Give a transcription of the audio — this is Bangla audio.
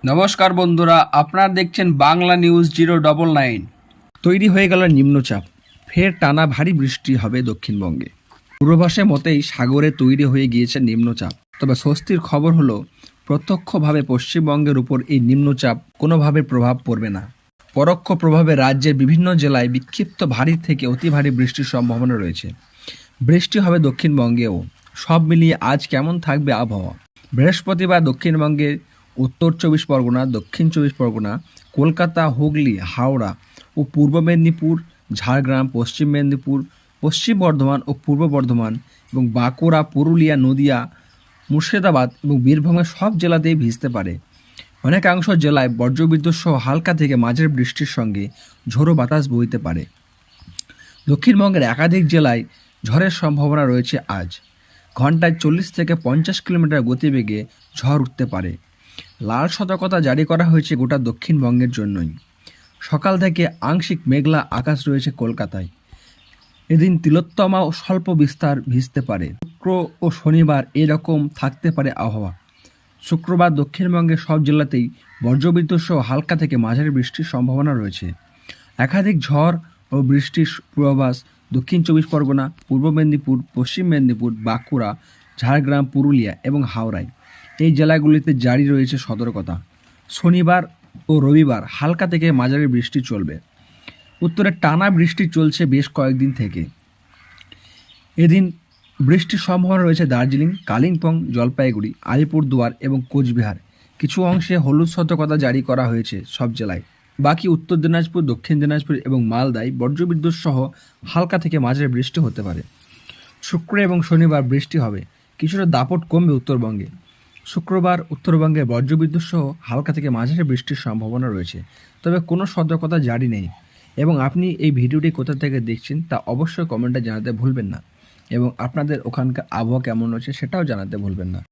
নমস্কার বন্ধুরা, আপনারা দেখছেন বাংলা নিউজ 099। তৈরি হয়ে গেল নিম্নচাপ, ফের টানা ভারী বৃষ্টি হবে দক্ষিণবঙ্গে। পূর্বাভাসের মতেই সাগরে তৈরি হয়ে গিয়েছে নিম্নচাপ। তবে স্বস্তির খবর হলো প্রত্যক্ষভাবে পশ্চিমবঙ্গের উপর এই নিম্নচাপ কোনোভাবে প্রভাব পড়বে না। পরোক্ষ প্রভাবে রাজ্যের বিভিন্ন জেলায় বিক্ষিপ্ত ভারী থেকে অতি ভারী বৃষ্টির সম্ভাবনা রয়েছে। বৃষ্টি হবে দক্ষিণবঙ্গেও। সব মিলিয়ে আজ কেমন থাকবে আবহাওয়া? বৃহস্পতিবার দক্ষিণবঙ্গের উত্তর 24 পরগনা, দক্ষিণ 24 পরগনা, কলকাতা, হুগলি, হাওড়া ও পূর্ব মেদিনীপুর, ঝাড়গ্রাম, পশ্চিম মেদিনীপুর, পশ্চিম বর্ধমান ও পূর্ব বর্ধমান এবং বাঁকুড়া, পুরুলিয়া, নদিয়া, মুর্শিদাবাদ এবং বীরভূমের সব জেলাতেই ভিজতে পারে। অনেকাংশ জেলায় বজ্রবিদ্যুৎ সহ হালকা থেকে মাঝারি বৃষ্টির সঙ্গে ঝোড়ো বাতাস বইতে পারে। দক্ষিণবঙ্গের একাধিক জেলায় ঝড়ের সম্ভাবনা রয়েছে আজ। ঘন্টায় 40 থেকে 50 কিলোমিটার গতিবেগে ঝড় উঠতে পারে। লাল সতর্কতা জারি করা হয়েছে গোটা দক্ষিণবঙ্গের জন্যই। সকাল থেকে আংশিক মেঘলা আকাশ রয়েছে কলকাতায়। এদিন তিলোত্তমা ও স্বল্প বিস্তার ভিজতে পারে। শুক্র ও শনিবার এরকম থাকতে পারে আবহাওয়া। শুক্রবার দক্ষিণবঙ্গের সব জেলাতেই বজ্রবিদ্যুৎ সহ হালকা থেকে মাঝারি বৃষ্টির সম্ভাবনা রয়েছে। একাধিক ঝড় ও বৃষ্টির পূর্বাভাস দক্ষিণ 24 পরগনা, পূর্ব মেদিনীপুর, পশ্চিম মেদিনীপুর, বাঁকুড়া, ঝাড়গ্রাম, পুরুলিয়া এবং হাওড়ায়। এই জেলাগুলিতে জারি রয়েছে সতর্কতা। শনিবার ও রবিবার হালকা থেকে মাঝারি বৃষ্টি চলবে। উত্তরে টানা বৃষ্টি চলছে বেশ কয়েকদিন থেকে। এদিন বৃষ্টির সম্ভাবনা রয়েছে দার্জিলিং, কালিম্পং, জলপাইগুড়ি, আলিপুরদুয়ার এবং কোচবিহার। কিছু অংশে হলুদ সতর্কতা জারি করা হয়েছে সব জেলায়। বাকি উত্তর দিনাজপুর, দক্ষিণ দিনাজপুর এবং মালদায় বজ্রবিদ্যুৎ সহ হালকা থেকে মাঝারি বৃষ্টি হতে পারে। শুক্র এবং শনিবার বৃষ্টি হবে, কিছুটা দাপট কমবে উত্তরবঙ্গে। শুক্রবার উত্তরবঙ্গে বজ্রবিদ্যুৎ সহ হালকা থেকে মাঝারি বৃষ্টির সম্ভাবনা রয়েছে, তবে কোনো সতর্কতা জারি নেই। এবং আপনি এই ভিডিওটি কোথা থেকে দেখছেন তা অবশ্যই কমেন্টে জানাতে ভুলবেন না, এবং আপনাদের ওখানকার আবহাওয়া কেমন রয়েছে সেটাও জানাতে ভুলবেন না।